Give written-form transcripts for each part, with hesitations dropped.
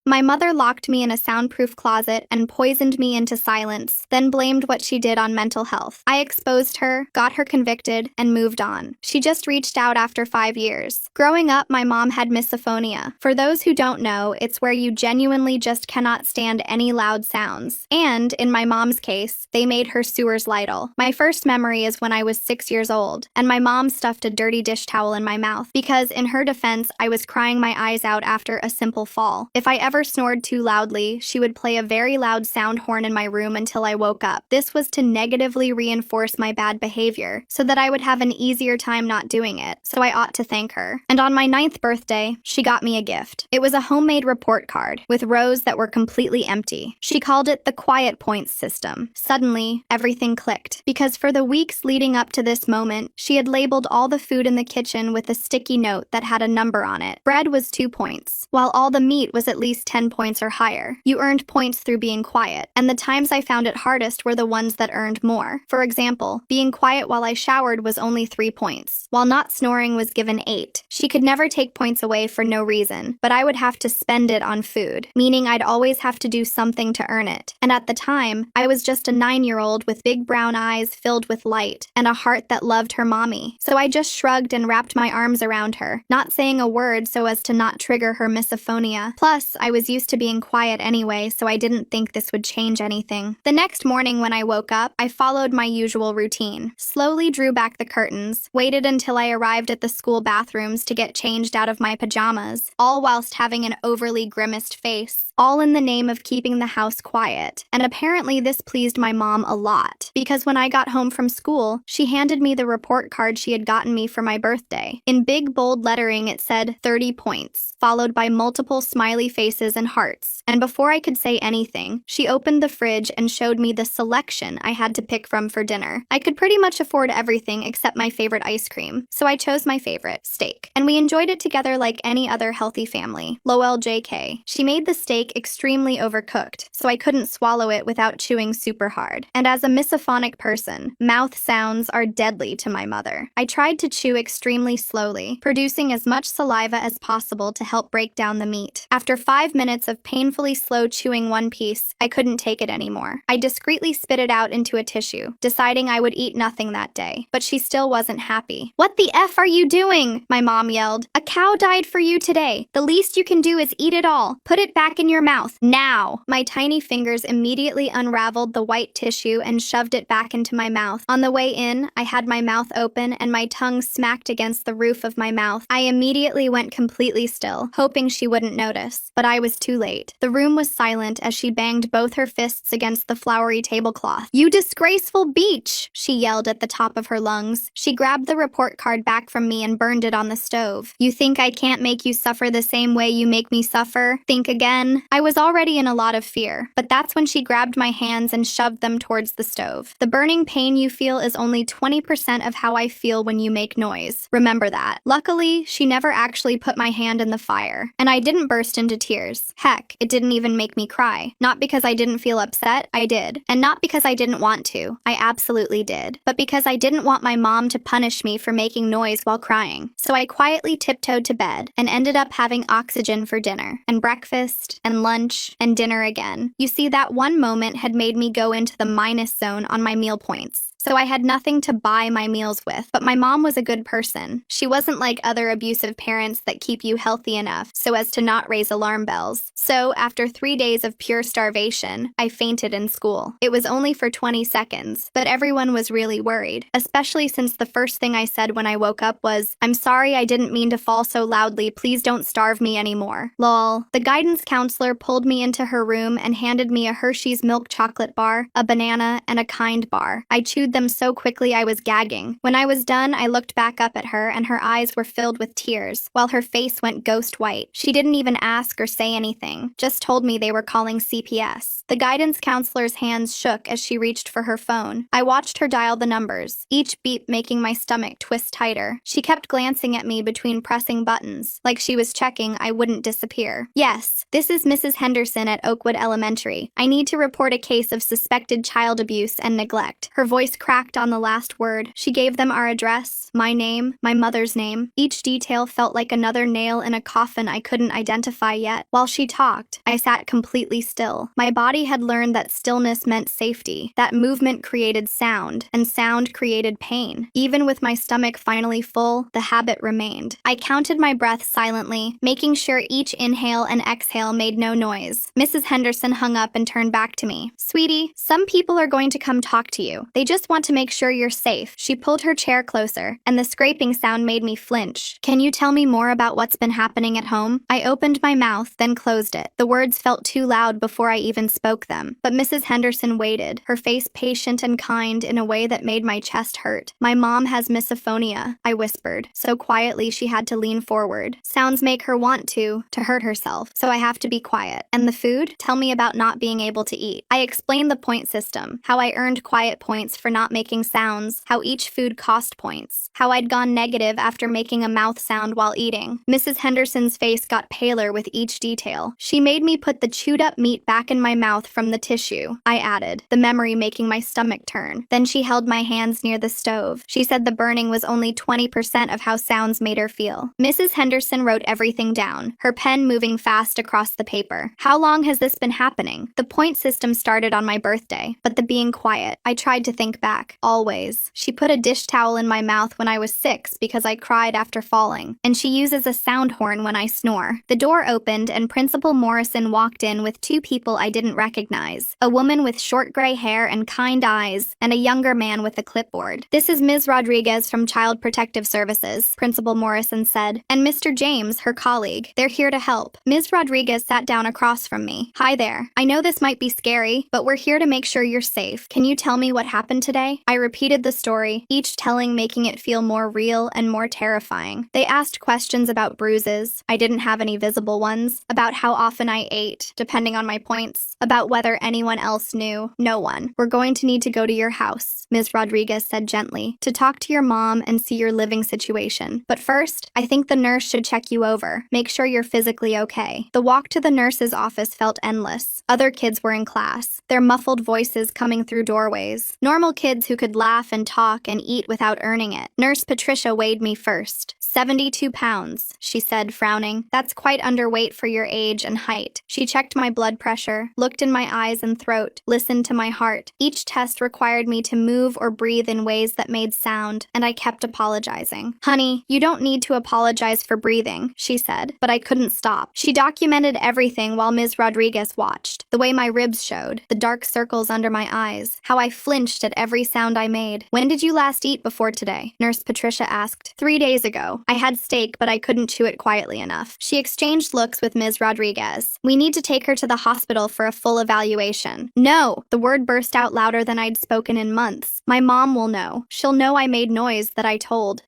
My mother locked me in a soundproof closet and poisoned me into silence, then blamed what she did on mental health. I exposed her, got her convicted, and moved on. She just reached out after 5 years. Growing up, my mom had misophonia. For those who don't know, it's where you genuinely just cannot stand any loud sounds. And, in my mom's case, they made her Sewer's Lidl. My first memory is when I was 6 years old, and my mom stuffed a dirty dish towel in my mouth because, in her defense, I was crying my eyes out after a simple fall. If I ever snored too loudly, she would play a very loud sound horn in my room until I woke up. This was to negatively reinforce my bad behavior, so that I would have an easier time not doing it, so I ought to thank her. And on my 9th birthday, she got me a gift. It was a homemade report card, with rows that were completely empty. She called it the quiet points system. Suddenly, everything clicked, because for the weeks leading up to this moment, she had labeled all the food in the kitchen with a sticky note that had a number on it. Bread was 2 points, while all the meat was at least 10 points or higher. You earned points through being quiet, and the times I found it hardest were the ones that earned more. For example, being quiet while I showered was only 3 points, while not snoring was given 8. She could never take points away for no reason, but I would have to spend it on food, meaning I'd always have to do something to earn it. And at the time, I was just a 9-year-old with big brown eyes filled with light, and a heart that loved her mommy. So I just shrugged and wrapped my arms around her, not saying a word so as to not trigger her misophonia. Plus, I was used to being quiet anyway, so I didn't think this would change anything. The next morning when I woke up, I followed my usual routine. Slowly drew back the curtains, waited until I arrived at the school bathrooms to get changed out of my pajamas, all whilst having an overly grimaced face, all in the name of keeping the house quiet. And apparently this pleased my mom a lot, because when I got home from school, she handed me the report card she had gotten me for my birthday. In big bold lettering it said 30 points, followed by multiple smiley faces and hearts. And before I could say anything, she opened the fridge and showed me the selection I had to pick from for dinner. I could pretty much afford everything except my favorite ice cream, so I chose my favorite, steak. And we enjoyed it together like any other healthy family. Lol JK. She made the steak extremely overcooked, so I couldn't swallow it without chewing super hard. And as a misophonic person, mouth sounds are deadly to my mother. I tried to chew extremely slowly, producing as much saliva as possible to help break down the meat. After 5 minutes of painfully slow chewing one piece, I couldn't take it anymore. I discreetly spit it out into a tissue, deciding I would eat nothing that day. But she still wasn't happy. "What the F are you doing?" my mom yelled. "A cow died for you today. The least you can do is eat it all. Put it back in your mouth, now." My tiny fingers immediately unraveled the white tissue and shoved it back into my mouth. On the way in, I had my mouth open and my tongue smacked against the roof of my mouth. I immediately went completely still, hoping she wouldn't notice. But I was too late. The room was silent as she banged both her fists against the flowery tablecloth. "You disgraceful beach!" she yelled at the top of her lungs. She grabbed the report card back from me and burned it on the stove. "You think I can't make you suffer the same way you make me suffer? Think again." I was already in a lot of fear, but that's when she grabbed my hands and shoved them towards the stove. "The burning pain you feel is only 20% of how I feel when you make noise. Remember that." Luckily, she never actually put my hand in the fire, and I didn't burst into tears. Heck, it didn't even make me cry. Not because I didn't feel upset, I did. And not because I didn't want to, I absolutely did. But because I didn't want my mom to punish me for making noise while crying. So I quietly tiptoed to bed and ended up having oxygen for dinner, and breakfast, and lunch, and dinner again. You see, that one moment had made me go into the minus zone on my meal points. So I had nothing to buy my meals with. But my mom was a good person. She wasn't like other abusive parents that keep you healthy enough so as to not raise alarm bells. So after 3 days of pure starvation, I fainted in school. It was only for 20 seconds, but everyone was really worried, especially since the first thing I said when I woke up was, "I'm sorry, I didn't mean to fall so loudly. Please don't starve me anymore." Lol. The guidance counselor pulled me into her room and handed me a Hershey's milk chocolate bar, a banana, and a Kind bar. I chewed them so quickly I was gagging. When I was done, I looked back up at her and her eyes were filled with tears, while her face went ghost white. She didn't even ask or say anything, just told me they were calling CPS. The guidance counselor's hands shook as she reached for her phone. I watched her dial the numbers, each beep making my stomach twist tighter. She kept glancing at me between pressing buttons, like she was checking I wouldn't disappear. "Yes, this is Mrs. Henderson at Oakwood Elementary. I need to report a case of suspected child abuse and neglect." Her voice voice cracked on the last word. She gave them our address, my name, my mother's name. Each detail felt like another nail in a coffin I couldn't identify yet. While she talked, I sat completely still. My body had learned that stillness meant safety, that movement created sound, and sound created pain. Even with my stomach finally full, the habit remained. I counted my breath silently, making sure each inhale and exhale made no noise. Mrs. Henderson hung up and turned back to me. Sweetie, some people are going to come talk to you. They just want to make sure you're safe. She pulled her chair closer, and the scraping sound made me flinch. Can you tell me more about what's been happening at home? I opened my mouth, then closed it. The words felt too loud before I even spoke them. But Mrs. Henderson waited, her face patient and kind in a way that made my chest hurt. My mom has misophonia, I whispered, so quietly she had to lean forward. Sounds make her want to hurt herself, so I have to be quiet. And the food? Tell me about not being able to eat. I explained the point system, how I earned quiet points for not making sounds, how each food cost points, how I'd gone negative after making a mouth sound while eating. Mrs. Henderson's face got paler with each detail. She made me put the chewed up meat back in my mouth from the tissue, I added, the memory making my stomach turn. Then she held my hands near the stove. She said the burning was only 20% of how sounds made her feel. Mrs. Henderson wrote everything down, her pen moving fast across the paper. How long has this been happening? The point system started on my birthday, but the being quiet, I tried to think back. Always. She put a dish towel in my mouth when I was 6 because I cried after falling, and she uses a sound horn when I snore. The door opened and Principal Morrison walked in with 2 people I didn't recognize, a woman with short gray hair and kind eyes, and a younger man with a clipboard. This is Ms. Rodriguez from Child Protective Services, Principal Morrison said, and Mr. James, her colleague. They're here to help. Ms. Rodriguez sat down across from me. Hi there. I know this might be scary, but we're here to make sure you're safe. Can you tell me what happened today? I repeated the story, each telling making it feel more real and more terrifying. They asked questions about bruises. I didn't have any visible ones. About how often I ate, depending on my points. About whether anyone else knew. No one. We're going to need to go to your house, Ms. Rodriguez said gently, to talk to your mom and see your living situation. But first, I think the nurse should check you over. Make sure you're physically okay. The walk to the nurse's office felt endless. Other kids were in class, their muffled voices coming through doorways. Normal kids who could laugh and talk and eat without earning it. Nurse Patricia weighed me first. 72 pounds, she said, frowning. That's quite underweight for your age and height. She checked my blood pressure, looked in my eyes and throat, listened to my heart. Each test required me to move or breathe in ways that made sound, and I kept apologizing. Honey, you don't need to apologize for breathing, she said, but I couldn't stop. She documented everything while Ms. Rodriguez watched. The way my ribs showed, the dark circles under my eyes, how I flinched at every sound I made. When did you last eat before today? Nurse Patricia asked. 3 days ago. I had steak, but I couldn't chew it quietly enough. She exchanged looks with Ms. Rodriguez. We need to take her to the hospital for a full evaluation. No! The word burst out louder than I'd spoken in months. My mom will know. She'll know I made noise that I told.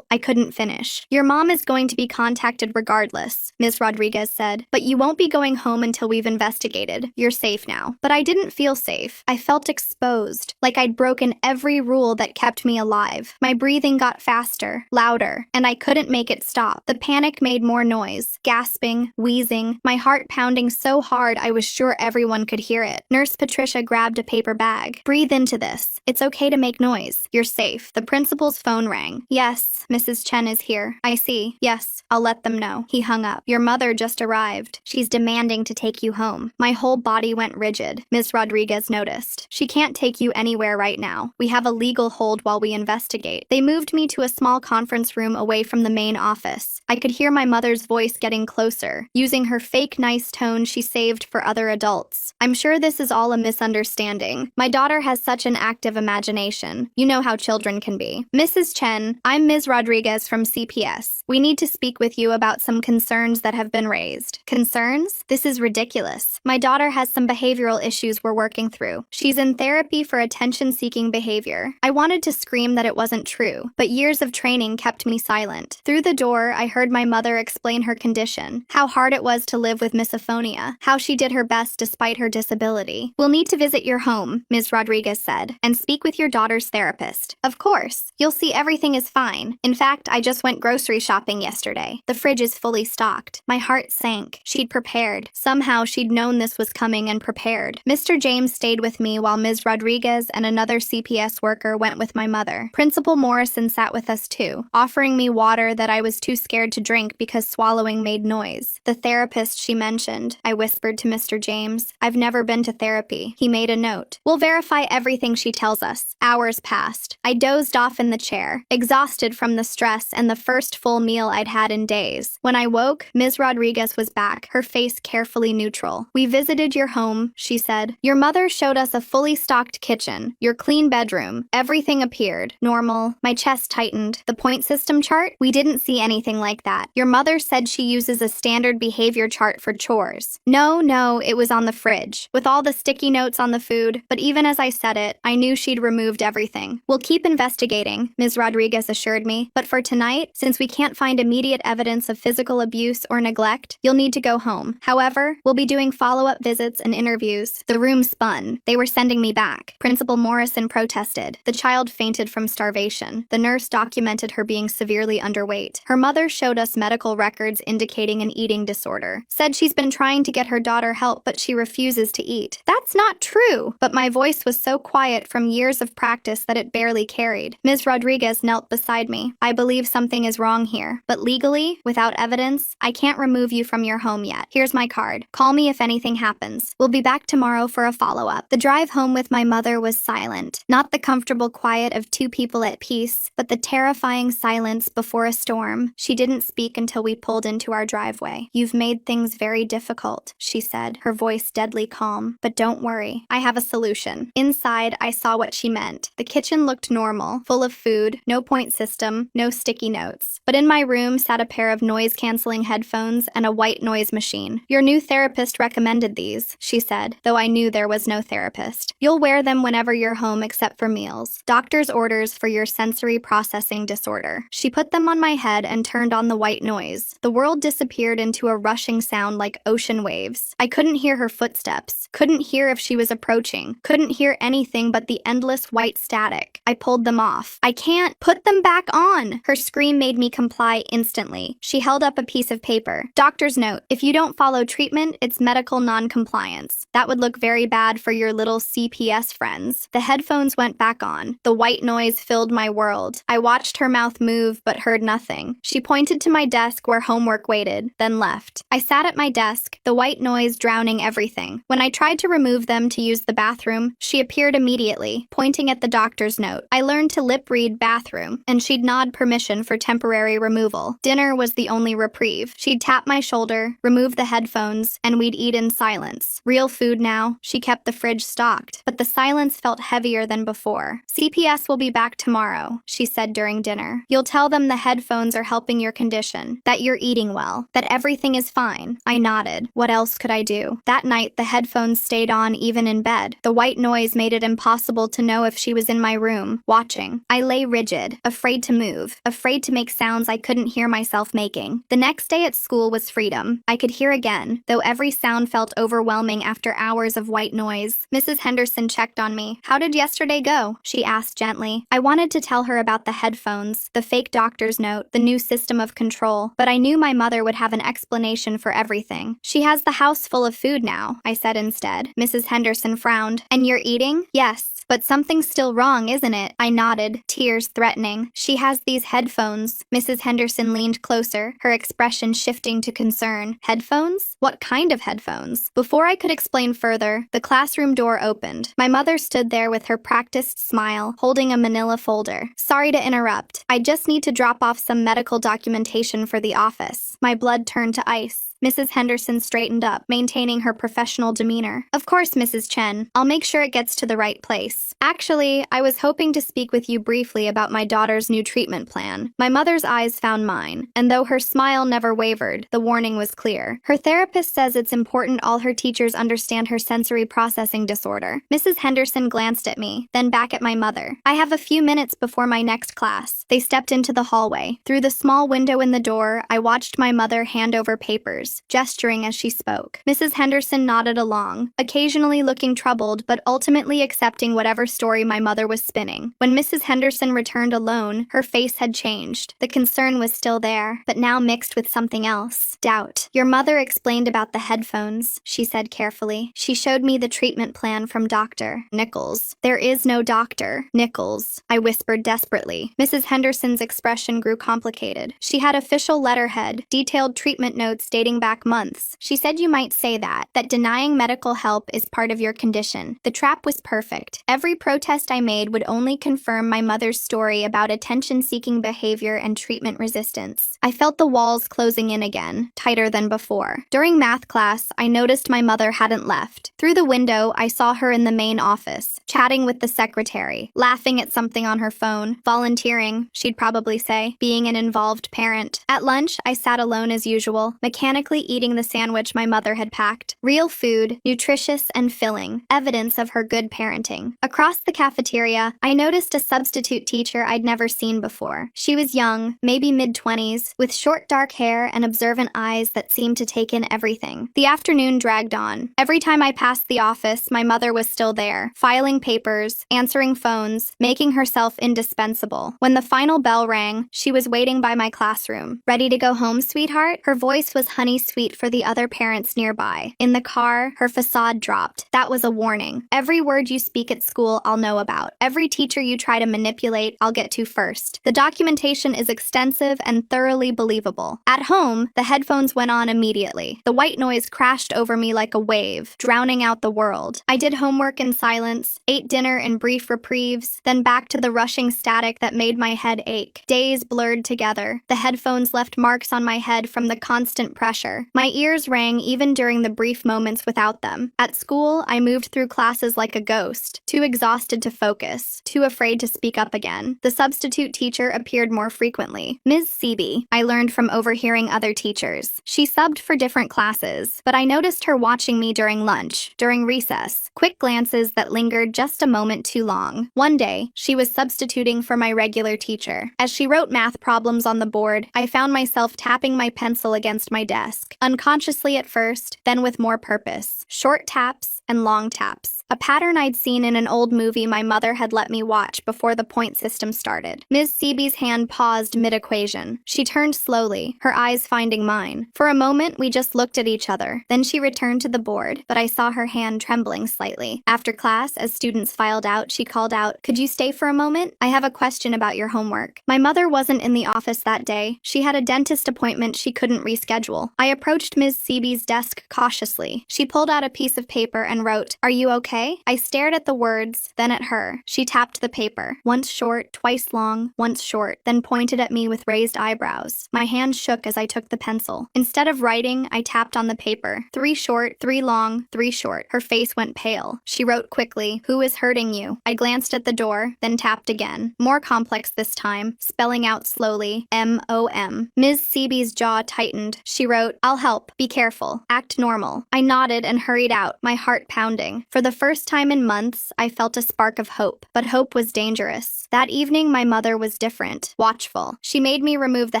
I couldn't finish. Your mom is going to be contacted regardless, Ms. Rodriguez said, but you won't be going home until we've investigated. You're safe now. But I didn't feel safe. I felt exposed, like I'd broken every rule that kept me alive. My breathing got faster, louder, and I couldn't make it stop. The panic made more noise, gasping, wheezing, my heart pounding so hard I was sure everyone could hear it. Nurse Patricia grabbed a paper bag. Breathe into this. It's okay to make noise. You're safe. The principal's phone rang. Yes, Mrs. Chen is here. I see. Yes, I'll let them know. He hung up. Your mother just arrived. She's demanding to take you home. My whole body went rigid, Ms. Rodriguez noticed. She can't take you anywhere right now. We have a legal hold while we investigate. They moved me to a small conference room away from the main office. I could hear my mother's voice getting closer, using her fake nice tone she saved for other adults. I'm sure this is all a misunderstanding. My daughter has such an active imagination. You know how children can be. Mrs. Chen, I'm Ms. Rodriguez from CPS. We need to speak with you about some concerns that have been raised. Concerns? This is ridiculous. My daughter has some behavioral issues we're working through. She's in therapy for attention-seeking behavior. I wanted to scream that it wasn't true, but years of training kept me silent. Through the door, I heard my mother explain her condition, how hard it was to live with misophonia, how she did her best despite her disability. We'll need to visit your home, Ms. Rodriguez said, and speak with your daughter's therapist. Of course. You'll see everything is fine. In fact, I just went grocery shopping yesterday. The fridge is fully stocked. My heart sank. She'd prepared. Somehow she'd known this was coming. coming and prepared. Mr. James stayed with me while Ms. Rodriguez and another CPS worker went with my mother. Principal Morrison sat with us too, offering me water that I was too scared to drink because swallowing made noise. The therapist she mentioned, I whispered to Mr. James. I've never been to therapy. He made a note. We'll verify everything she tells us. Hours passed. I dozed off in the chair, exhausted from the stress and the first full meal I'd had in days. When I woke, Ms. Rodriguez was back, her face carefully neutral. We visited your home, she said. Your mother showed us a fully stocked kitchen, your clean bedroom. Everything appeared normal. My chest tightened. The point system chart? We didn't see anything like that. Your mother said she uses a standard behavior chart for chores. No, it was on the fridge, with all the sticky notes on the food, but even as I said it, I knew she'd removed everything. We'll keep investigating, Ms. Rodriguez assured me, but for tonight, since we can't find immediate evidence of physical abuse or neglect, you'll need to go home. However, we'll be doing follow-up visits and interviews. The room spun. They were sending me back. Principal Morrison protested. The child fainted from starvation. The nurse documented her being severely underweight. Her mother showed us medical records indicating an eating disorder. Said she's been trying to get her daughter help, but she refuses to eat. That's not true! But my voice was so quiet from years of practice that it barely carried. Ms. Rodriguez knelt beside me. I believe something is wrong here, but legally, without evidence, I can't remove you from your home yet. Here's my card. Call me if anything happens. We'll be back tomorrow for a follow-up. The drive home with my mother was silent. Not the comfortable quiet of two people at peace, but the terrifying silence before a storm. She didn't speak until we pulled into our driveway. You've made things very difficult, she said, her voice deadly calm. But don't worry, I have a solution. Inside, I saw what she meant. The kitchen looked normal, full of food, no point system, no sticky notes. But in my room sat a pair of noise-canceling headphones and a white noise machine. Your new therapist recommended these, she said, though I knew there was no therapist. You'll wear them whenever you're home except for meals. Doctor's orders for your sensory processing disorder. She put them on my head and turned on the white noise. The world disappeared into a rushing sound like ocean waves. I couldn't hear her footsteps, couldn't hear if she was approaching, couldn't hear anything but the endless white static. I pulled them off. I can't put them back on! Her scream made me comply instantly. She held up a piece of paper. Doctor's note, if you don't follow treatment, it's medical non-compliance. That would look very bad for your little CPS friends. The headphones went back on. The white noise filled my world. I watched her mouth move but heard nothing. She pointed to my desk where homework waited, then left. I sat at my desk, the white noise drowning everything. When I tried to remove them to use the bathroom, she appeared immediately, pointing at the doctor's note. I learned to lip-read bathroom, and she'd nod permission for temporary removal. Dinner was the only reprieve. She'd tap my shoulder, remove the headphones, and we'd eat in silence. Real food now. She kept the fridge stocked, but the silence felt heavier than before. CPS will be back tomorrow, she said during dinner. You'll tell them the headphones are helping your condition, that you're eating well, that everything is fine. I nodded. What else could I do? That night, the headphones stayed on even in bed. The white noise made it impossible to know if she was in my room, watching. I lay rigid, afraid to move, afraid to make sounds I couldn't hear myself making. The next day at school was freedom. I could hear again, though every sound felt overwhelming after hours of white noise. Mrs. Henderson checked on me. How did yesterday go? She asked gently. I wanted to tell her about the headphones, the fake doctor's note, the new system of control, but I knew my mother would have an explanation for everything. She has the house full of food now, I said instead. Mrs. Henderson frowned. And you're eating? Yes. But something's still wrong, isn't it? I nodded, tears threatening. She has these headphones. Mrs. Henderson leaned closer, her expression shifting to concern. Headphones? What kind of headphones? Before I could explain further, the classroom door opened. My mother stood there with her practiced smile, holding a manila folder. Sorry to interrupt. I just need to drop off some medical documentation for the office. My blood turned to ice. Mrs. Henderson straightened up, maintaining her professional demeanor. Of course, Mrs. Chen. I'll make sure it gets to the right place. Actually, I was hoping to speak with you briefly about my daughter's new treatment plan. My mother's eyes found mine, and though her smile never wavered, the warning was clear. Her therapist says it's important all her teachers understand her sensory processing disorder. Mrs. Henderson glanced at me, then back at my mother. I have a few minutes before my next class. They stepped into the hallway. Through the small window in the door, I watched my mother hand over papers. fingers, gesturing as she spoke. Mrs. Henderson nodded along, occasionally looking troubled but ultimately accepting whatever story my mother was spinning. When Mrs. Henderson returned alone, her face had changed. The concern was still there, but now mixed with something else. Doubt. Your mother explained about the headphones, she said carefully. She showed me the treatment plan from Dr. Nichols. There is no Dr. Nichols, I whispered desperately. Mrs. Henderson's expression grew complicated. She had official letterhead, detailed treatment notes dating back months. She said you might say that denying medical help is part of your condition. The trap was perfect. Every protest I made would only confirm my mother's story about attention-seeking behavior and treatment resistance. I felt the walls closing in again, tighter than before. During math class, I noticed my mother hadn't left. Through the window, I saw her in the main office, chatting with the secretary, laughing at something on her phone, volunteering, she'd probably say, being an involved parent. At lunch, I sat alone as usual, mechanically eating the sandwich my mother had packed. Real food, nutritious and filling, evidence of her good parenting. Across the cafeteria, I noticed a substitute teacher I'd never seen before. She was young, maybe mid-20s, with short dark hair and observant eyes that seemed to take in everything. The afternoon dragged on. Every time I passed the office, my mother was still there, filing papers, answering phones, making herself indispensable. When the final bell rang, she was waiting by my classroom. Ready to go home, sweetheart? Her voice was honey sweet for the other parents nearby. In the car, her facade dropped. That was a warning. Every word you speak at school, I'll know about. Every teacher you try to manipulate, I'll get to first. The documentation is extensive and thoroughly believable. At home, the headphones went on immediately. The white noise crashed over me like a wave, drowning out the world. I did homework in silence, ate dinner in brief reprieves, then back to the rushing static that made my head ache. Days blurred together. The headphones left marks on my head from the constant pressure. My ears rang even during the brief moments without them. At school, I moved through classes like a ghost, too exhausted to focus, too afraid to speak up again. The substitute teacher appeared more frequently. Ms. Seeby, I learned from overhearing other teachers. She subbed for different classes, but I noticed her watching me during lunch, during recess, quick glances that lingered just a moment too long. One day, she was substituting for my regular teacher. As she wrote math problems on the board, I found myself tapping my pencil against my desk, unconsciously at first, then with more purpose. Short taps and long taps. A pattern I'd seen in an old movie my mother had let me watch before the point system started. Ms. Seeby's hand paused mid-equation. She turned slowly, her eyes finding mine. For a moment, we just looked at each other. Then she returned to the board, but I saw her hand trembling slightly. After class, as students filed out, she called out, "Could you stay for a moment? I have a question about your homework." My mother wasn't in the office that day. She had a dentist appointment she couldn't reschedule. I approached Ms. Seeby's desk cautiously. She pulled out a piece of paper and wrote, "Are you okay?" I stared at the words, then at her. She tapped the paper, once short, twice long, once short, then pointed at me with raised eyebrows. My hand shook as I took the pencil. Instead of writing, I tapped on the paper. 3 short, 3 long, 3 short. Her face went pale. She wrote quickly, "Who is hurting you?" I glanced at the door, then tapped again. More complex this time, spelling out slowly, M-O-M. Ms. Seeby's jaw tightened. She wrote, "I'll help. Be careful. Act normal." I nodded and hurried out, my heart pounding. For the first time in months, I felt a spark of hope, but hope was dangerous. That evening, my mother was different, watchful. She made me remove the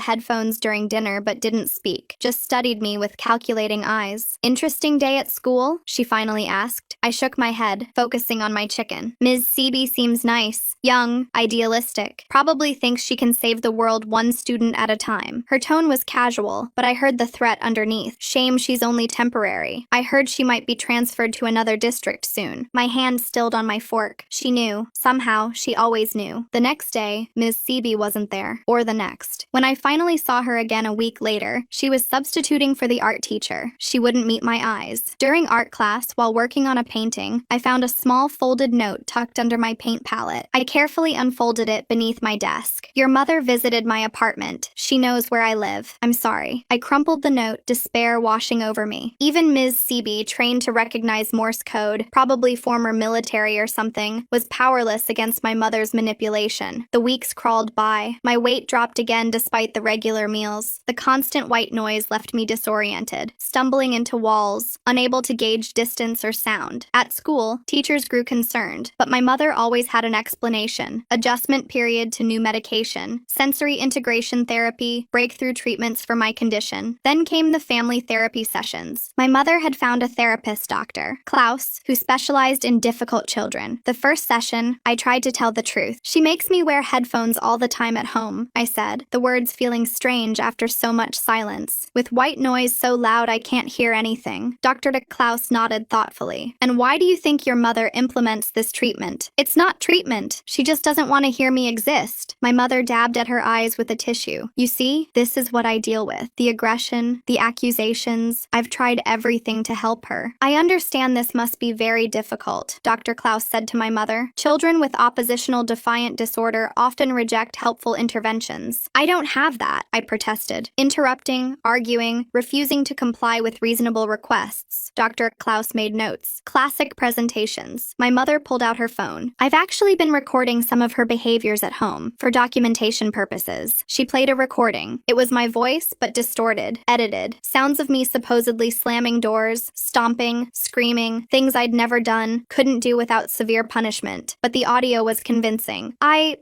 headphones during dinner but didn't speak, just studied me with calculating eyes. "Interesting day at school?" she finally asked. I shook my head, focusing on my chicken. "Ms. Seeby seems nice, young, idealistic. Probably thinks she can save the world one student at a time." Her tone was casual, but I heard the threat underneath. Shame she's only temporary. I heard she might be transferred to another district soon. My hand stilled on my fork. She knew. Somehow, she always knew. The next day, Ms. Seeby wasn't there. Or the next. When I finally saw her again a week later, she was substituting for the art teacher. She wouldn't meet my eyes. During art class, while working on a painting, I found a small folded note tucked under my paint palette. I carefully unfolded it beneath my desk. "Your mother visited my apartment. She knows where I live. I'm sorry." I crumpled the note, despair washing over me. Even Ms. Seeby, trained to recognize Morse code, probably former military or something, was powerless against my mother's manipulation. The weeks crawled by. My weight dropped again despite the regular meals. The constant white noise left me disoriented, stumbling into walls, unable to gauge distance or sound. At school, teachers grew concerned, but my mother always had an explanation: adjustment period to new medication, sensory integration therapy, breakthrough treatments for my condition. Then came the family therapy sessions. My mother had found a therapist, Dr. Klaus, who specialized in difficult children. The first session, I tried to tell the truth. "She makes me wear headphones all the time at home," I said, the words feeling strange after so much silence. "With white noise so loud I can't hear anything." Dr. Klaus nodded thoughtfully. "And why do you think your mother implements this treatment?" "It's not treatment. She just doesn't want to hear me exist." My mother dabbed at her eyes with a tissue. "You see, this is what I deal with. The aggression, the accusations. I've tried everything to help her." "I understand this must be very difficult," Dr. Klaus said to my mother. "Children with oppositional defiant disorder often reject helpful interventions." "I don't have that," I protested, interrupting, arguing, refusing to comply with reasonable requests. Dr. Klaus made notes. Classic presentations. My mother pulled out her phone. "I've actually been recording some of her behaviors at home, for documentation purposes." She played a recording. It was my voice, but distorted, edited. Sounds of me supposedly slamming doors, stomping, screaming, things I'd never done, couldn't do without severe punishment. But the audio was convincing.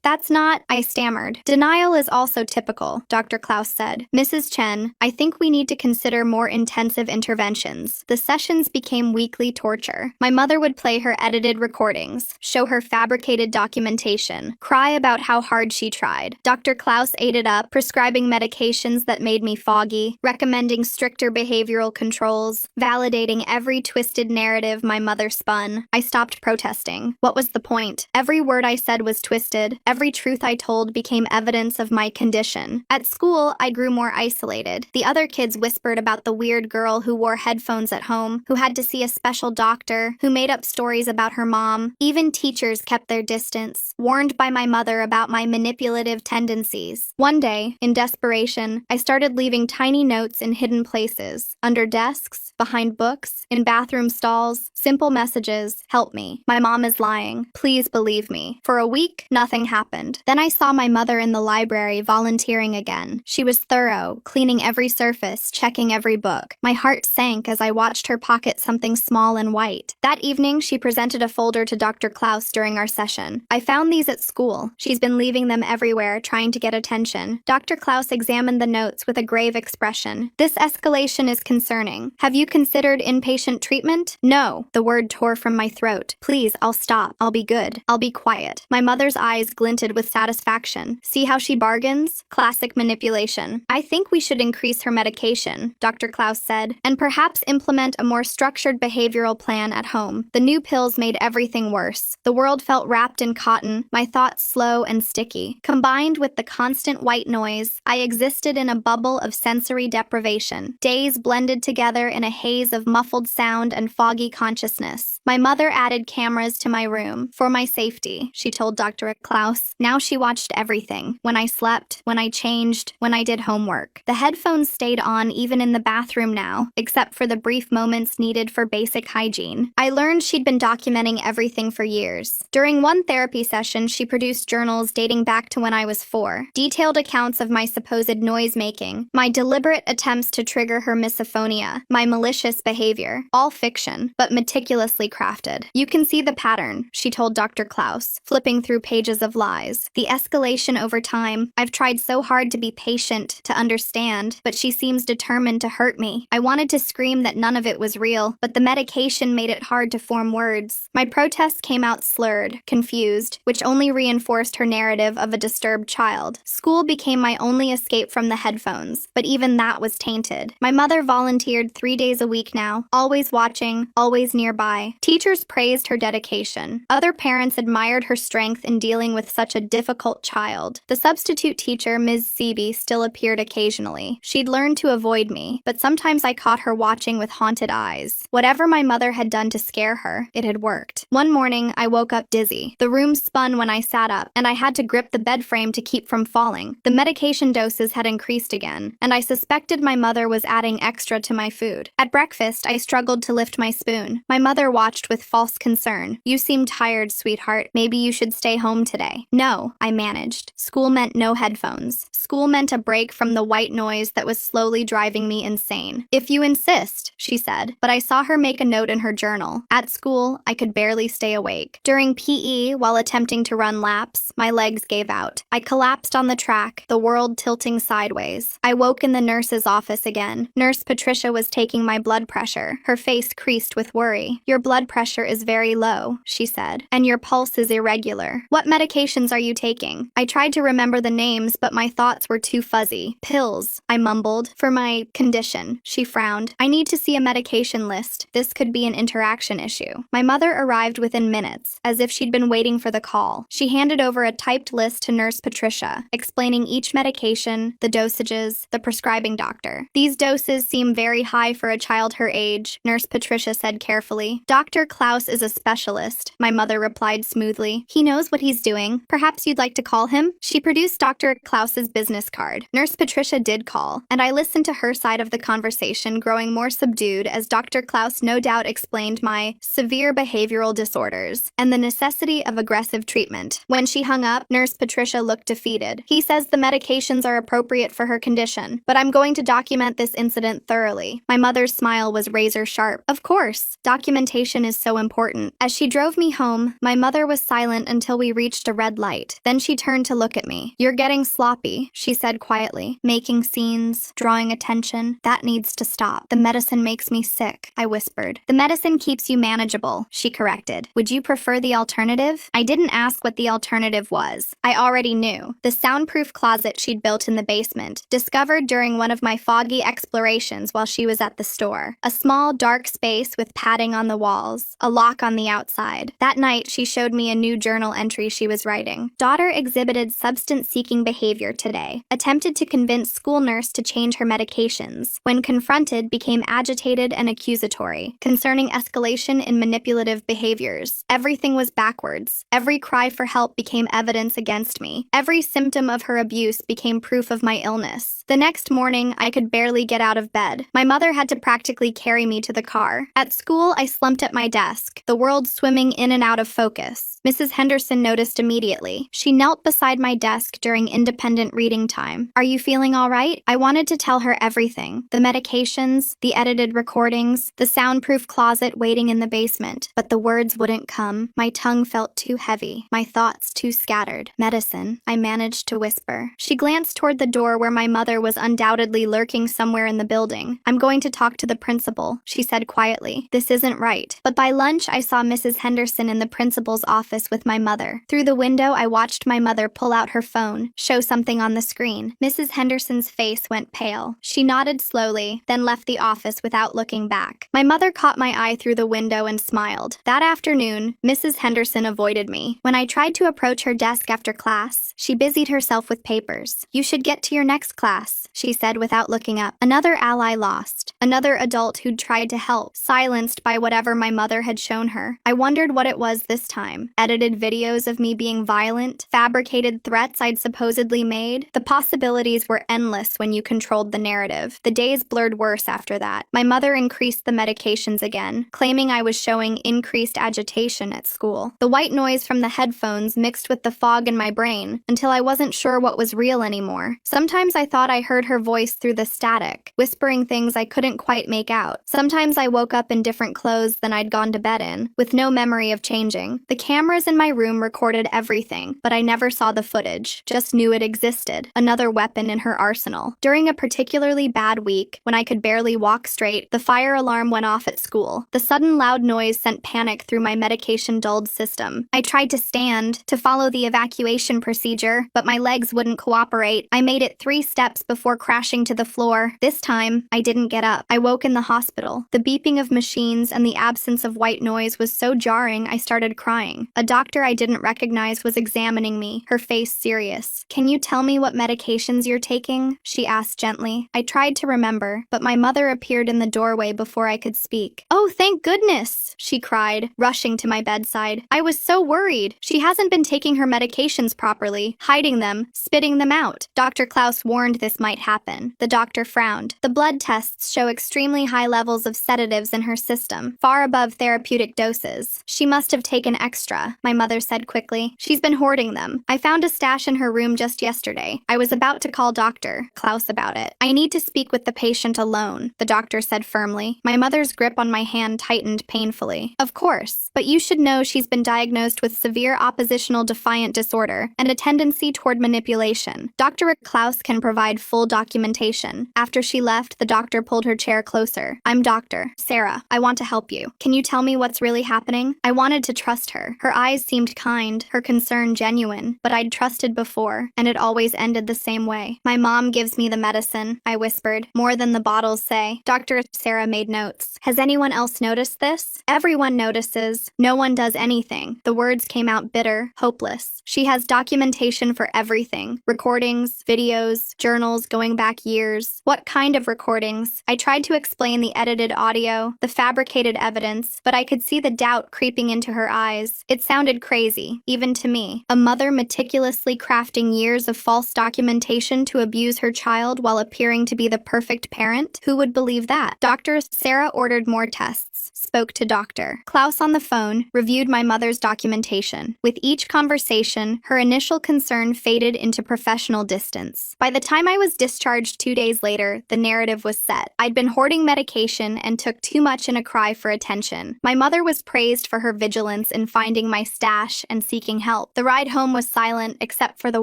That's not," I stammered. "Denial is also typical," Dr. Klaus said. "Mrs. Chen, I think we need to consider more intensive interventions." The sessions became weekly torture. My mother would play her edited recordings, show her fabricated documentation, cry about how hard she tried. Dr. Klaus ate it up, prescribing medications that made me foggy, recommending stricter behavioral controls, validating every twisted narrative my mother spun. I stopped protesting. What was the point? Every word I said was twisted. Every truth I told became evidence of my condition. At school, I grew more isolated. The other kids whispered about the weird girl who wore headphones at home, who had to see a special doctor, who made up stories about her mom. Even teachers kept their distance, warned by my mother about my manipulative tendencies. One day, in desperation, I started leaving tiny notes in hidden places, under desks, behind books, in bathroom stalls, simple messages: "Help me. My mom is lying. Please believe me." For a week, nothing happened. Then I saw my mother in the library volunteering again. She was thorough, cleaning every surface, checking every book. My heart sank as I watched her pocket something small and white. That evening, she presented a folder to Dr. Klaus during our session. "I found these at school. She's been leaving them everywhere, trying to get attention." Dr. Klaus examined the notes with a grave expression. "This escalation is concerning. Have you considered inpatient treatment?" "No." The word tore from my throat. "Please, I'll stop. I'll be good. I'll be quiet." My mother's eyes glinted with satisfaction. "See how she bargains? Classic manipulation." "I think we should increase her medication," Dr. Klaus said, "and perhaps implement a more structured behavioral plan at home." The new pills made everything worse. The world felt wrapped in cotton, my thoughts slow and sticky. Combined with the constant white noise, I existed in a bubble of sensory deprivation. Days blended together in a haze of muffled sound and foggy consciousness. My mother added cameras to my room, for my safety, she told Dr. Klaus. Now she watched everything. When I slept, when I changed, when I did homework. The headphones stayed on even in the bathroom now, except for the brief moments needed for basic hygiene. I learned she'd been documenting everything for years. During one therapy session, she produced journals dating back to when I was 4. Detailed accounts of my supposed noise-making, my deliberate attempts to trigger her misophonia, my malicious behavior. All fiction, but meticulously crafted. "You can see the pattern," she told Dr. Klaus, flipping through pages of lies. "The escalation over time. I've tried so hard to be patient, to understand, but she seems determined to hurt me." I wanted to scream that none of it was real, but the medication made it hard to form words. My protests came out slurred, confused, which only reinforced her narrative of a disturbed child. School became my only escape from the headphones, but even that was tainted. My mother volunteered 3 days a week now, always watching, always nearby. Teachers praised her dedication. Other parents admired her strength in dealing with such a difficult child. The substitute teacher, Ms. Seeby, still appeared occasionally. She'd learned to avoid me, but sometimes I caught her watching with haunted eyes. Whatever my mother had done to scare her, it had worked. One morning, I woke up dizzy. The room spun when I sat up, and I had to grip the bed frame to keep from falling. The medication doses had increased again, and I suspected my mother was adding extra to my food. At breakfast, I struggled to lift my spoon. My mother watched with false concern. "You seem tired, sweetheart. Maybe you should stay home today." "No," I managed. School meant no headphones. times. School meant a break from the white noise that was slowly driving me insane. "If you insist," she said, but I saw her make a note in her journal. At school, I could barely stay awake. During PE, while attempting to run laps, my legs gave out. I collapsed on the track, the world tilting sideways. I woke in the nurse's office again. Nurse Patricia was taking my blood pressure. Her face creased with worry. "Your blood pressure is very low," she said, "and your pulse is irregular. What medications are you taking?" I tried to remember the names, but my thoughts were too fuzzy. "Pills," I mumbled. "For my condition," she frowned. "I need to see a medication list. This could be an interaction issue." My mother arrived within minutes, as if she'd been waiting for the call. She handed over a typed list to Nurse Patricia, explaining each medication, the dosages, the prescribing doctor. "These doses seem very high for a child her age," Nurse Patricia said carefully. "Dr. Klaus is a specialist," my mother replied smoothly. "He knows what he's doing. Perhaps you'd like to call him?" She produced Dr. Klaus's business card. Nurse Patricia did call, and I listened to her side of the conversation, growing more subdued as Dr. Klaus no doubt explained my severe behavioral disorders and the necessity of aggressive treatment. When she hung up, Nurse Patricia looked defeated. "He says the medications are appropriate for her condition, but I'm going to document this incident thoroughly." My mother's smile was razor sharp. "Of course, documentation is so important." As she drove me home, my mother was silent until we reached a red light. Then she turned to look at me. "You're getting sloppy," she said quietly. "Making scenes, drawing attention. That needs to stop." "The medicine makes me sick," I whispered. "The medicine keeps you manageable," she corrected. "Would you prefer the alternative?" I didn't ask what the alternative was. I already knew. The soundproof closet she'd built in the basement, discovered during one of my foggy explorations while she was at the store. A small, dark space with padding on the walls, a lock on the outside. That night, she showed me a new journal entry she was writing. "Daughter exhibited substance-seeking behavior today. Attempted to convince school nurse to change her medications. When confronted, became agitated and accusatory, concerning escalation in manipulative behaviors. Everything was backwards. Every cry for help became evidence against me. Every symptom of her abuse became proof of my illness. The next morning, I could barely get out of bed. My mother had to practically carry me to the car. At school, I slumped at my desk, the world swimming in and out of focus. Mrs. Henderson noticed immediately. She knelt beside my desk during independent reading time. "Are you feeling all right?" I wanted to tell her everything. The medications, the edited recordings, the soundproof closet waiting in the basement. But the words wouldn't come. My tongue felt too heavy, my thoughts too scattered. "Medicine," I managed to whisper. She glanced toward the door where my mother was undoubtedly lurking somewhere in the building. "I'm going to talk to the principal," she said quietly. "This isn't right." But by lunch, I saw Mrs. Henderson in the principal's office with my mother. Through the window, I watched my mother pull out her phone, show something on the screen. Mrs. Henderson's face went pale. She nodded slowly, then left the office without looking back. My mother caught my eye through the window and smiled. That afternoon, Mrs. Henderson avoided me. When I tried to approach her desk after class, she busied herself with papers. "You should get to your next class," she said without looking up. Another ally lost. Another adult who'd tried to help, silenced by whatever my mother had shown her. I wondered what it was this time. Edited videos of me being violent, fabricated threats I'd supposedly made. The possibilities were endless when you controlled the narrative. The days blurred worse after that. My mother increased the medications again, claiming I was showing increased agitation at school. The white noise from the headphones mixed with the fog in my brain until I wasn't sure what was real anymore. Sometimes I thought I heard her voice through the static, whispering things I couldn't quite make out. Sometimes I woke up in different clothes than I'd gone to bed in, with no memory of changing. The cameras in my room recorded everything, but I never saw the footage, just knew it existed. Another weapon in her arsenal. During a particularly bad week, when I could barely walk straight, the fire alarm went off at school. The sudden loud noise sent panic through my medication-dulled system. I tried to stand, to follow the evacuation procedure, but my legs wouldn't cooperate. I made it 3 steps before crashing to the floor. This time, I didn't get up. I woke in the hospital. The beeping of machines and the absence of white noise was so jarring I started crying. A doctor I didn't recognize was examining me, her face serious. "Can you tell me what medications you're taking?" she asked gently. I tried to remember, but my mother appeared in the doorway before I could speak. "Oh, thank goodness!" she cried, rushing to my bedside. "I was so worried. She hasn't been taking her medications properly, hiding them, spitting them out. Dr. Klaus warned this might happen." The doctor frowned. "The blood tests show extremely high levels of sedatives in her system, far above therapeutic therapeutic doses. She must have taken extra, my mother said quickly. She's been hoarding them. I found a stash in her room just yesterday. I was about to call Dr. Klaus about it. I need to speak with the patient alone, the doctor said firmly. My mother's grip on my hand tightened painfully. Of course, but you should know she's been diagnosed with severe oppositional defiant disorder and a tendency toward manipulation. Dr. Klaus can provide full documentation. After she left, the doctor pulled her chair closer. I'm Dr. Sarah. I want to help you. Can you tell me what's really happening? I wanted to trust her. Her eyes seemed kind, her concern genuine, but I'd trusted before, and it always ended the same way. My mom gives me the medicine, I whispered, more than the bottles say. Dr. Sarah made notes. Has anyone else noticed this? Everyone notices. No one does anything. The words came out bitter, hopeless. She has documentation for everything. Recordings, videos, journals going back years. What kind of recordings? I tried to explain the edited audio, the fabricated evidence, but I could see the doubt creeping into her eyes. It sounded crazy, even to me. A mother meticulously crafting years of false documentation to abuse her child while appearing to be the perfect parent? Who would believe that? Dr. Sarah ordered more tests, spoke to Dr. Klaus on the phone, reviewed my mother's documentation. With each conversation, her initial concern faded into professional distance. By the time I was discharged 2 days later, the narrative was set. I'd been hoarding medication and took too much in a cry for attention. My mother was praised for her vigilance in finding my stash and seeking help. The ride home was silent except for the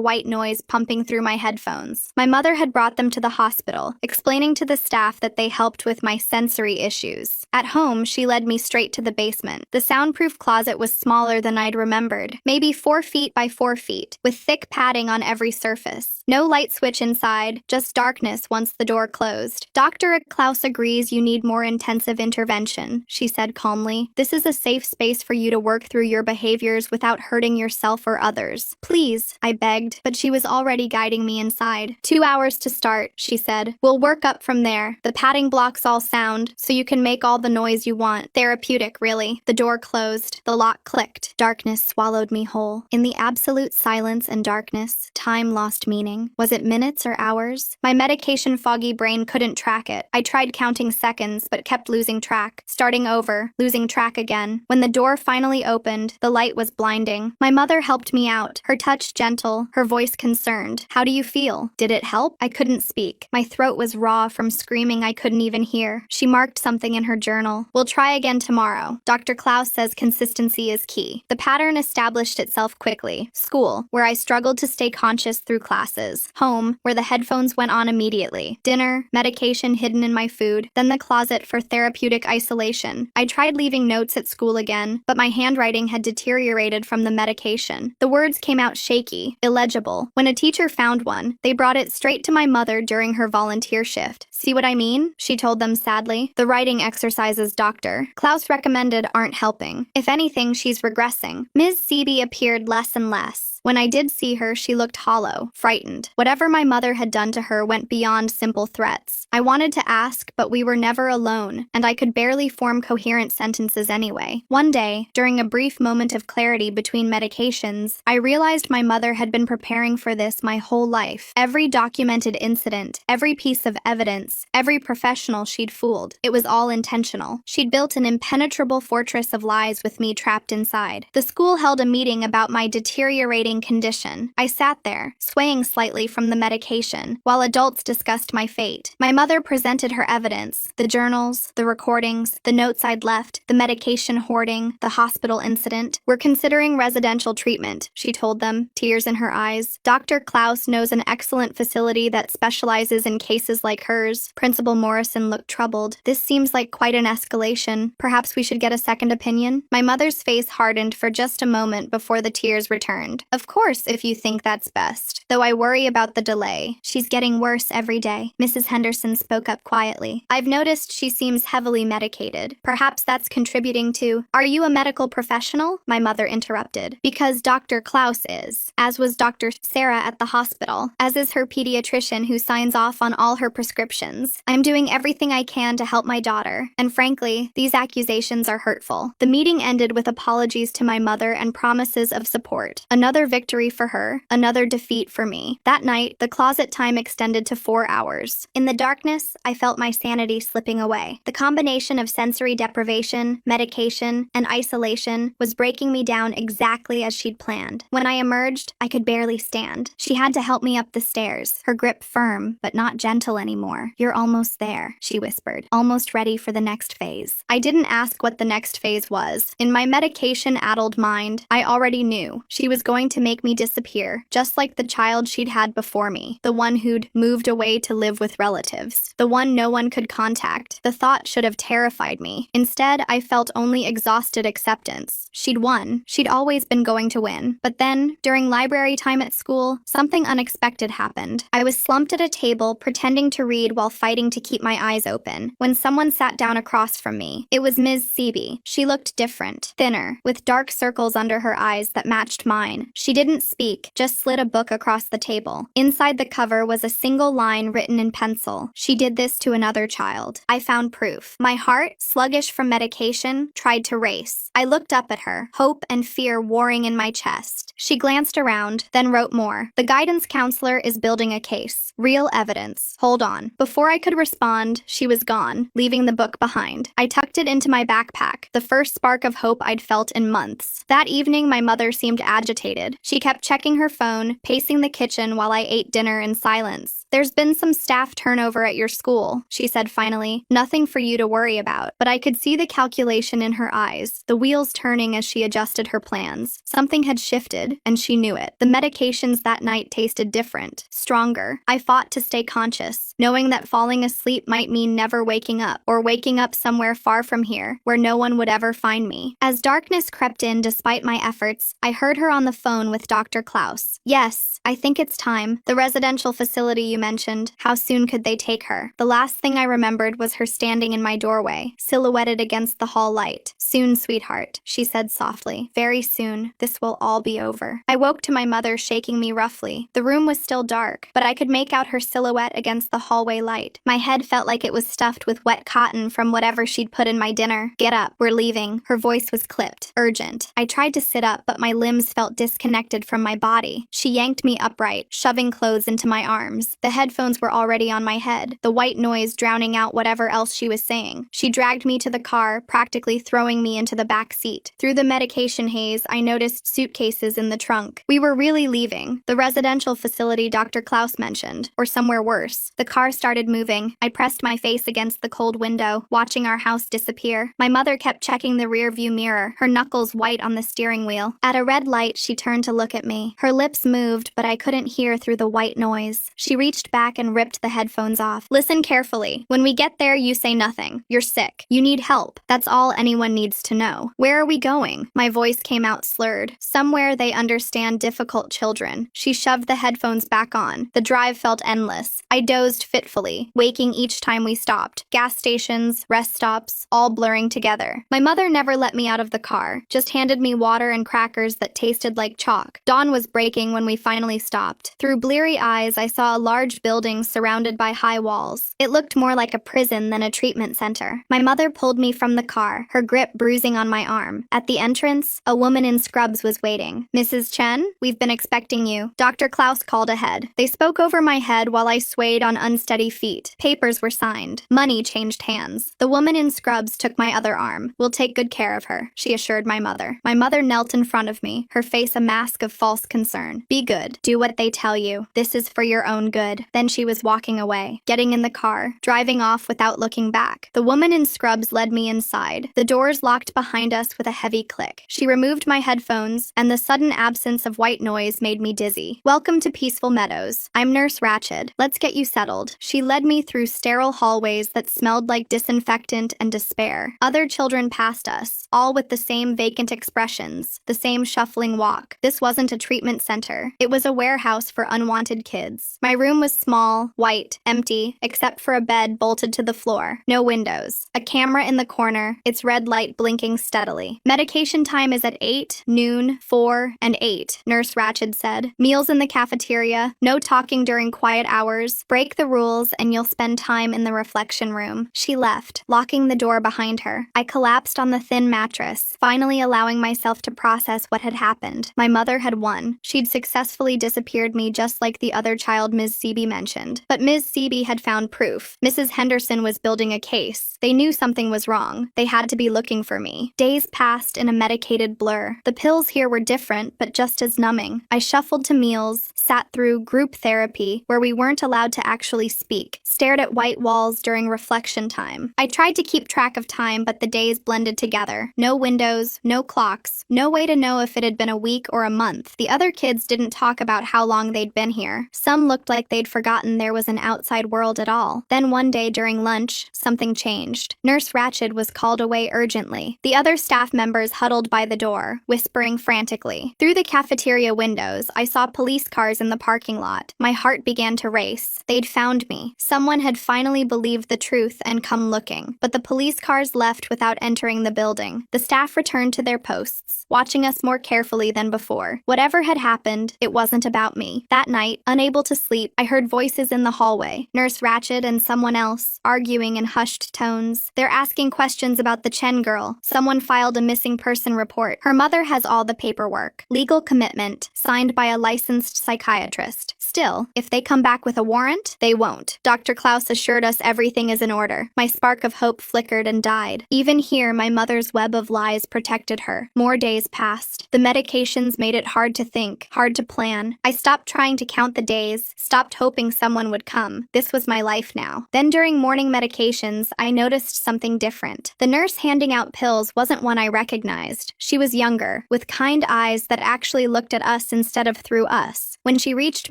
white noise pumping through my headphones. My mother had brought them to the hospital, explaining to the staff that they helped with my sensory issues. At home, she led me straight to the basement. The soundproof closet was smaller than I'd remembered, maybe 4 feet by 4 feet, with thick padding on every surface. No light switch inside, just darkness once the door closed. Dr. Klaus agrees you need more intensive intervention, she said calmly. This is a safe space for you to work through your behaviors without hurting yourself or others. Please, I begged, but she was already guiding me inside. 2 hours to start, she said. We'll work up from there. The padding blocks all sound, so you can make all the noise you want. Therapeutic, really. The door closed. The lock clicked. Darkness swallowed me whole. In the absolute silence and darkness, time lost meaning. Was it minutes or hours? My medication-foggy brain couldn't track it. I tried counting seconds, but kept losing track. Starting over, losing track again. When the door finally opened, the light was blinding. My mother helped me out, her touch gentle, her voice concerned. How do you feel? Did it help? I couldn't speak. My throat was raw from screaming I couldn't even hear. She marked something in her journal. We'll try again tomorrow. Dr. Klaus says consistency is key. The pattern established itself quickly. School, where I struggled to stay conscious through classes. Home, where the headphones went on immediately. Dinner, medication hidden in my food, then the closet for therapeutic isolation. I tried leaving notes at school again, but my handwriting had deteriorated from the medication. The words came out shaky, illegible. When a teacher found one, they brought it straight to my mother during her volunteer shift. See what I mean? She told them sadly. The writing exercises Dr. Klaus recommended aren't helping. If anything, she's regressing. Ms. Seeby appeared less and less. When I did see her, she looked hollow, frightened. Whatever my mother had done to her went beyond simple threats. I wanted to ask, but we were never alone, and I could barely form coherent sentences anyway. One day, during a brief moment of clarity between medications, I realized my mother had been preparing for this my whole life. Every documented incident, every piece of evidence, every professional she'd fooled. It was all intentional. She'd built an impenetrable fortress of lies with me trapped inside. The school held a meeting about my deteriorating condition. I sat there, swaying slightly from the medication, while adults discussed my fate. My mother presented her evidence, the journals, the recordings, the notes I'd left, the medication hoarding, the hospital incident. We're considering residential treatment, she told them, tears in her eyes. Dr. Klaus knows an excellent facility that specializes in cases like hers. Principal Morrison looked troubled. This seems like quite an escalation. Perhaps we should get a second opinion? My mother's face hardened for just a moment before the tears returned. Of course, if you think that's best. Though I worry about the delay. She's getting worse every day. Mrs. Henderson spoke up quietly. I've noticed she seems heavily medicated. Perhaps that's contributing to... Are you a medical professional? My mother interrupted. Because Dr. Klaus is. As was Dr. Sarah at the hospital. As is her pediatrician who signs off on all her prescriptions. I'm doing everything I can to help my daughter. And frankly, these accusations are hurtful. The meeting ended with apologies to my mother and promises of support. Another victory for her, another defeat for me. That night, the closet time extended to 4 hours. In the darkness, I felt my sanity slipping away. The combination of sensory deprivation, medication, and isolation was breaking me down exactly as she'd planned. When I emerged, I could barely stand. She had to help me up the stairs, her grip firm, but not gentle anymore. "You're almost there," she whispered, almost ready for the next phase. I didn't ask what the next phase was. In my medication-addled mind, I already knew. She was going to make me disappear, just like the child she'd had before me, the one who'd moved away to live with relatives, the one no one could contact. The thought should have terrified me. Instead, I felt only exhausted acceptance. She'd won. She'd always been going to win. But then, during library time at school, something unexpected happened. I was slumped at a table, pretending to read while fighting to keep my eyes open, when someone sat down across from me. It was Ms. Seeby. She looked different, thinner, with dark circles under her eyes that matched mine. She didn't speak, just slid a book across the table. Inside the cover was a single line written in pencil. "She did this to another child." I found proof. My heart, sluggish from medication, tried to race. I looked up at her, hope and fear warring in my chest. She glanced around, then wrote more. "The guidance counselor is building a case. Real evidence. Hold on." Before I could respond, she was gone, leaving the book behind. I tucked it into my backpack, the first spark of hope I'd felt in months. That evening, my mother seemed agitated. She kept checking her phone, pacing the kitchen while I ate dinner in silence. "There's been some staff turnover at your school," she said finally. "Nothing for you to worry about." But I could see the calculation in her eyes, the wheels turning as she adjusted her plans. Something had shifted, and she knew it. The medications that night tasted different, stronger. I fought to stay conscious, knowing that falling asleep might mean never waking up, or waking up somewhere far from here, where no one would ever find me. As darkness crept in despite my efforts, I heard her on the phone with Dr. Klaus. "Yes, I think it's time. The residential facility you mentioned, how soon could they take her?" The last thing I remembered was her standing in my doorway, silhouetted against the hall light. "Soon, sweetheart," she said softly. "Very soon. This will all be over." I woke to my mother shaking me roughly. The room was still dark, but I could make out her silhouette against the hallway light. My head felt like it was stuffed with wet cotton from whatever she'd put in my dinner. "Get up. We're leaving." Her voice was clipped, urgent. I tried to sit up, but my limbs felt disconnected from my body. She yanked me upright, shoving clothes into my arms. The headphones were already on my head, the white noise drowning out whatever else she was saying. She dragged me to the car, practically throwing me into the back seat. Through the medication haze, I noticed suitcases in the trunk. We were really leaving. The residential facility Dr. Klaus mentioned, or somewhere worse. The car started moving. I pressed my face against the cold window, watching our house disappear. My mother kept checking the rearview mirror, her knuckles white on the steering wheel. At a red light, she turned to look at me. Her lips moved, but I couldn't hear through the white noise. She reached back and ripped the headphones off. "Listen carefully. When we get there, you say nothing. You're sick. You need help. That's all anyone needs to know. Where are we going?" My voice came out slurred. "Somewhere they understand difficult children." She shoved the headphones back on. The drive felt endless. I dozed fitfully, waking each time we stopped. Gas stations, rest stops, all blurring together. My mother never let me out of the car, just handed me water and crackers that tasted like chalk. Dawn was breaking when we finally stopped. Through bleary eyes, I saw a large building surrounded by high walls. It looked more like a prison than a treatment center. My mother pulled me from the car, her grip bruising on my arm. At the entrance, a woman in scrubs was waiting. "Mrs. Chen, we've been expecting you." Dr. Klaus called ahead. They spoke over my head while I swayed on unsteady feet. Papers were signed. Money changed hands. The woman in scrubs took my other arm. "We'll take good care of her," she assured my mother. My mother knelt in front of me, her face a mask of false concern. "Be good. Do what they tell you. This is for your own good." Then she was walking away, getting in the car, driving off without looking back. The woman in scrubs led me inside. The doors locked behind us with a heavy click. She removed my headphones, and the sudden absence of white noise made me dizzy. "Welcome to Peaceful Meadows. I'm Nurse Ratched. Let's get you settled." She led me through sterile hallways that smelled like disinfectant and despair. Other children passed us, all with the same vacant expressions, the same shuffling walk. This wasn't a treatment center. It was a warehouse for unwanted kids. My room was small, white, empty, except for a bed bolted to the floor. No windows. A camera in the corner, its red light blinking steadily. Medication time is at 8, noon, 4, and ate, Nurse Ratched said. Meals in the cafeteria, no talking during quiet hours, break the rules and you'll spend time in the reflection room. She left, locking the door behind her. I collapsed on the thin mattress, finally allowing myself to process what had happened. My mother had won. She'd successfully disappeared me just like the other child Ms. Seeby mentioned. But Ms. Seeby had found proof. Mrs. Henderson was building a case. They knew something was wrong. They had to be looking for me. Days passed in a medicated blur. The pills here were different, but just as numbing. I shuffled to meals, sat through group therapy, where we weren't allowed to actually speak, stared at white walls during reflection time. I tried to keep track of time, but the days blended together. No windows, no clocks, no way to know if it had been a week or a month. The other kids didn't talk about how long they'd been here. Some looked like they'd forgotten there was an outside world at all. Then one day during lunch, something changed. Nurse Ratched was called away urgently. The other staff members huddled by the door, whispering frantically. Through the cafeteria windows, I saw police cars in the parking lot. My heart began to race. They'd found me. Someone had finally believed the truth and come looking. But the police cars left without entering the building. The staff returned to their posts, watching us more carefully than before. Whatever had happened, it wasn't about me. That night, unable to sleep, I heard voices in the hallway. Nurse Ratched and someone else, arguing in hushed tones. They're asking questions about the Chen girl. Someone filed a missing person report. Her mother has all the paperwork. Legal commitment, signed by a licensed psychiatrist. Still, if they come back with a warrant, they won't. Dr. Klaus assured us everything is in order. My spark of hope flickered and died. Even here, my mother's web of lies protected her. More days passed. The medications made it hard to think, hard to plan. I stopped trying to count the days, stopped hoping someone would come. This was my life now. Then during morning medications, I noticed something different. The nurse handing out pills wasn't one I recognized. She was younger, with kind eyes that actually looked at us instead of through us. When she reached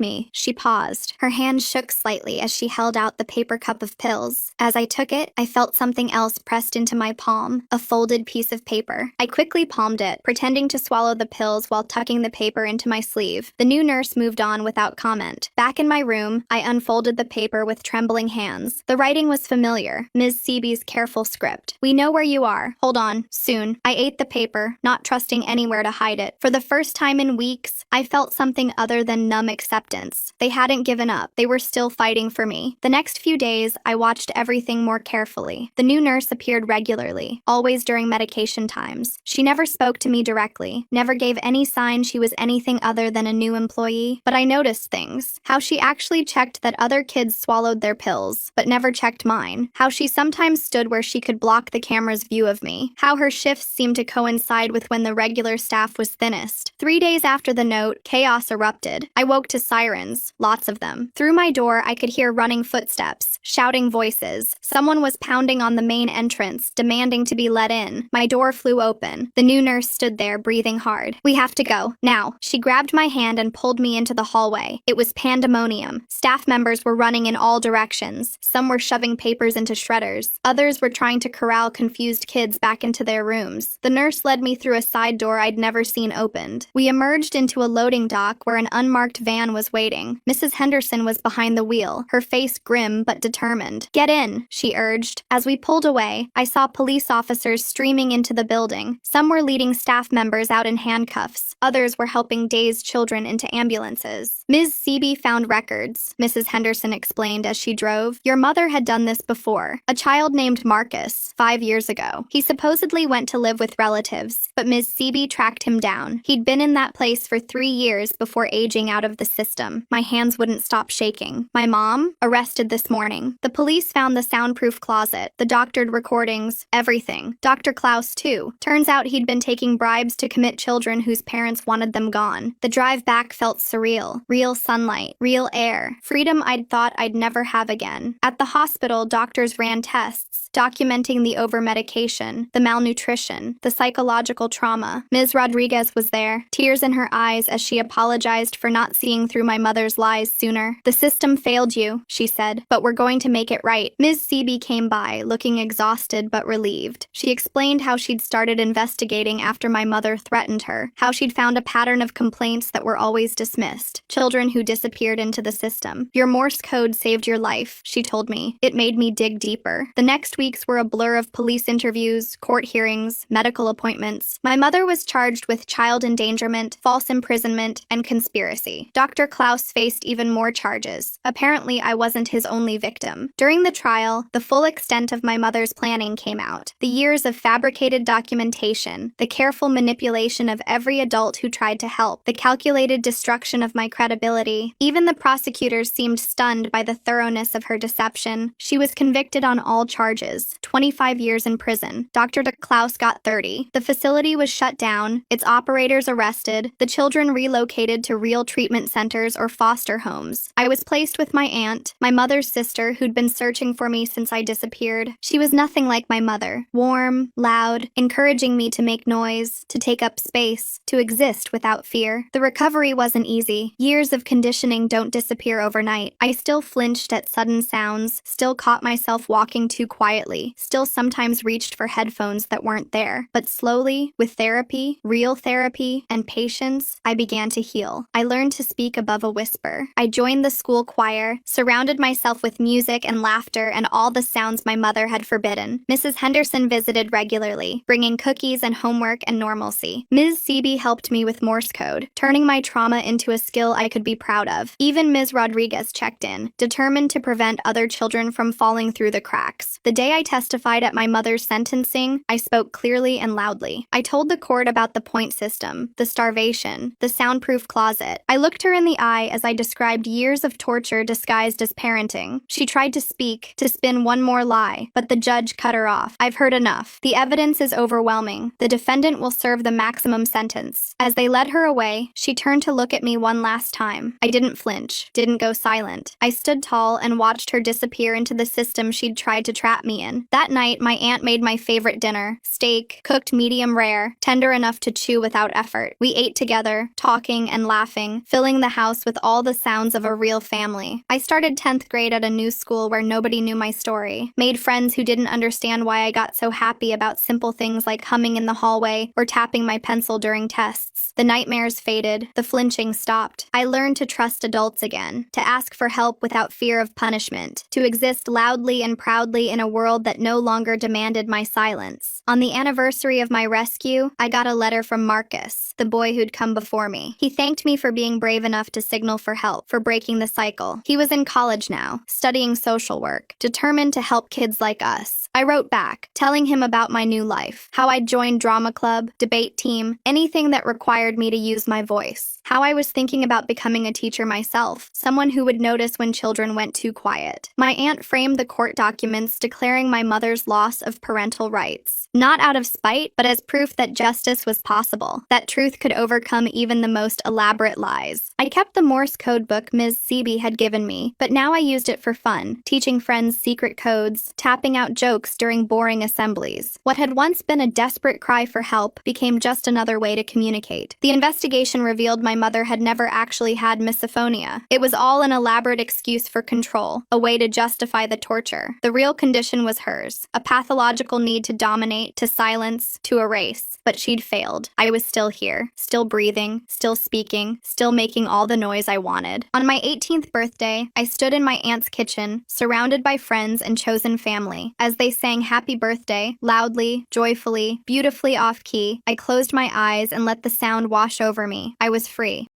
me, she paused. Her hand shook slightly as she held out the paper cup of pills. As I took it, I felt something else pressed into my palm, a folded piece of paper. I quickly palmed it, pretending to swallow the pills while tucking the paper into my sleeve. The new nurse moved on without comment. Back in my room, I unfolded the paper with trembling hands. The writing was familiar, Ms. Seeby's careful script. "We know where you are. Hold on. Soon." I ate the paper, not trusting anywhere to hide it. For the first time in weeks, I felt something other than numb acceptance. They hadn't given up. They were still fighting for me. The next few days, I watched everything more carefully. The new nurse appeared regularly, always during medication times. She never spoke to me directly, never gave any sign she was anything other than a new employee, but I noticed things. How she actually checked that other kids swallowed their pills, but never checked mine. How she sometimes stood where she could block the camera's view of me. How her shifts seemed to coincide with when the regular staff was thinnest. 3 days after the note, chaos erupted. I woke to sirens, lots of them. Through my door, I could hear running footsteps, shouting voices. Someone was pounding on the main entrance, demanding to be let in. My door flew open. The new nurse stood there, breathing hard. "We have to go, now." She grabbed my hand and pulled me into the hallway. It was pandemonium. Staff members were running in all directions. Some were shoving papers into shredders. Others were trying to corral confused kids back into their rooms. The nurse led me through a side door I'd never seen opened. We emerged into a loading dock where an unmarked van was waiting. Mrs. Henderson was behind the wheel, her face grim but determined. "Get in," she urged. As we pulled away, I saw police officers streaming into the building. Some were leading staff members out in handcuffs. Others were helping dazed children into ambulances. "Ms. Seeby found records," Mrs. Henderson explained as she drove. "Your mother had done this before. A child named Marcus, 5 years ago. He supposedly went to live with relatives, but Ms. Seeby tracked him down. He'd been in that place for 3 years before aging out of the system." My hands wouldn't stop shaking. "My mom? Arrested this morning. The police found the soundproof closet, the doctored recordings, everything. Dr. Klaus, too. Turns out he'd been taking bribes to commit children whose parents wanted them gone." The drive back felt surreal. Real sunlight, real air, freedom I'd thought I'd never have again. At the hospital, doctors ran tests, documenting the over-medication, the malnutrition, the psychological trauma. Ms. Rodriguez was there, tears in her eyes as she apologized for not seeing through my mother's lies sooner. "The system failed you," she said, "but we're going to make it right." Ms. Seeby came by, looking exhausted but relieved. She explained how she'd started investigating after my mother threatened her, how she'd found a pattern of complaints that were always dismissed. Children children who disappeared into the system. Your Morse code saved your life, she told me. It made me dig deeper. The next weeks were a blur of police interviews, court hearings, medical appointments. My mother was charged with child endangerment, false imprisonment, and conspiracy. Dr. Klaus faced even more charges. Apparently, I wasn't his only victim. During the trial, the full extent of my mother's planning came out. The years of fabricated documentation, the careful manipulation of every adult who tried to help, the calculated destruction of my credibility. Even the prosecutors seemed stunned by the thoroughness of her deception. She was convicted on all charges, 25 years in prison. Dr. Klaus got 30. The facility was shut down, its operators arrested, the children relocated to real treatment centers or foster homes. I was placed with my aunt, my mother's sister, who'd been searching for me since I disappeared. She was nothing like my mother. Warm, loud, encouraging me to make noise, to take up space, to exist without fear. The recovery wasn't easy. Years of conditioning don't disappear overnight. I still flinched at sudden sounds, still caught myself walking too quietly, still sometimes reached for headphones that weren't there. But slowly, with therapy, real therapy, and patience, I began to heal. I learned to speak above a whisper. I joined the school choir, surrounded myself with music and laughter and all the sounds my mother had forbidden. Mrs. Henderson visited regularly, bringing cookies and homework and normalcy. Ms. Seeby helped me with Morse code, turning my trauma into a skill I could be proud of. Even Ms. Rodriguez checked in, determined to prevent other children from falling through the cracks. The day I testified at my mother's sentencing, I spoke clearly and loudly. I told the court about the point system, the starvation, the soundproof closet. I looked her in the eye as I described years of torture disguised as parenting. She tried to speak, to spin one more lie, but the judge cut her off. I've heard enough. The evidence is overwhelming. The defendant will serve the maximum sentence. As they led her away, she turned to look at me one last time. I didn't flinch, didn't go silent. I stood tall and watched her disappear into the system she'd tried to trap me in. That night, my aunt made my favorite dinner, steak, cooked medium rare, tender enough to chew without effort. We ate together, talking and laughing, filling the house with all the sounds of a real family. I started 10th grade at a new school where nobody knew my story, made friends who didn't understand why I got so happy about simple things like humming in the hallway or tapping my pencil during tests. The nightmares faded, the flinching stopped. I learned to trust adults again, to ask for help without fear of punishment, to exist loudly and proudly in a world that no longer demanded my silence. On the anniversary of my rescue, I got a letter from Marcus, the boy who'd come before me. He thanked me for being brave enough to signal for help, for breaking the cycle. He was in college now, studying social work, determined to help kids like us. I wrote back, telling him about my new life, how I'd joined drama club, debate team, anything that required me to use my voice. How I was thinking about becoming a teacher myself, someone who would notice when children went too quiet. My aunt framed the court documents declaring my mother's loss of parental rights. Not out of spite, but as proof that justice was possible, that truth could overcome even the most elaborate lies. I kept the Morse code book Ms. Seeby had given me, but now I used it for fun, teaching friends secret codes, tapping out jokes during boring assemblies. What had once been a desperate cry for help became just another way to communicate. The investigation revealed my mother had never actually had misophonia. It was all an elaborate excuse for control, a way to justify the torture. The real condition was hers, a pathological need to dominate, to silence, to erase. But she'd failed. I was still here, still breathing, still speaking, still making all the noise I wanted. On my 18th birthday, I stood in my aunt's kitchen, surrounded by friends and chosen family. As they sang happy birthday, loudly, joyfully, beautifully off-key, I closed my eyes and let the sound wash over me. I was free.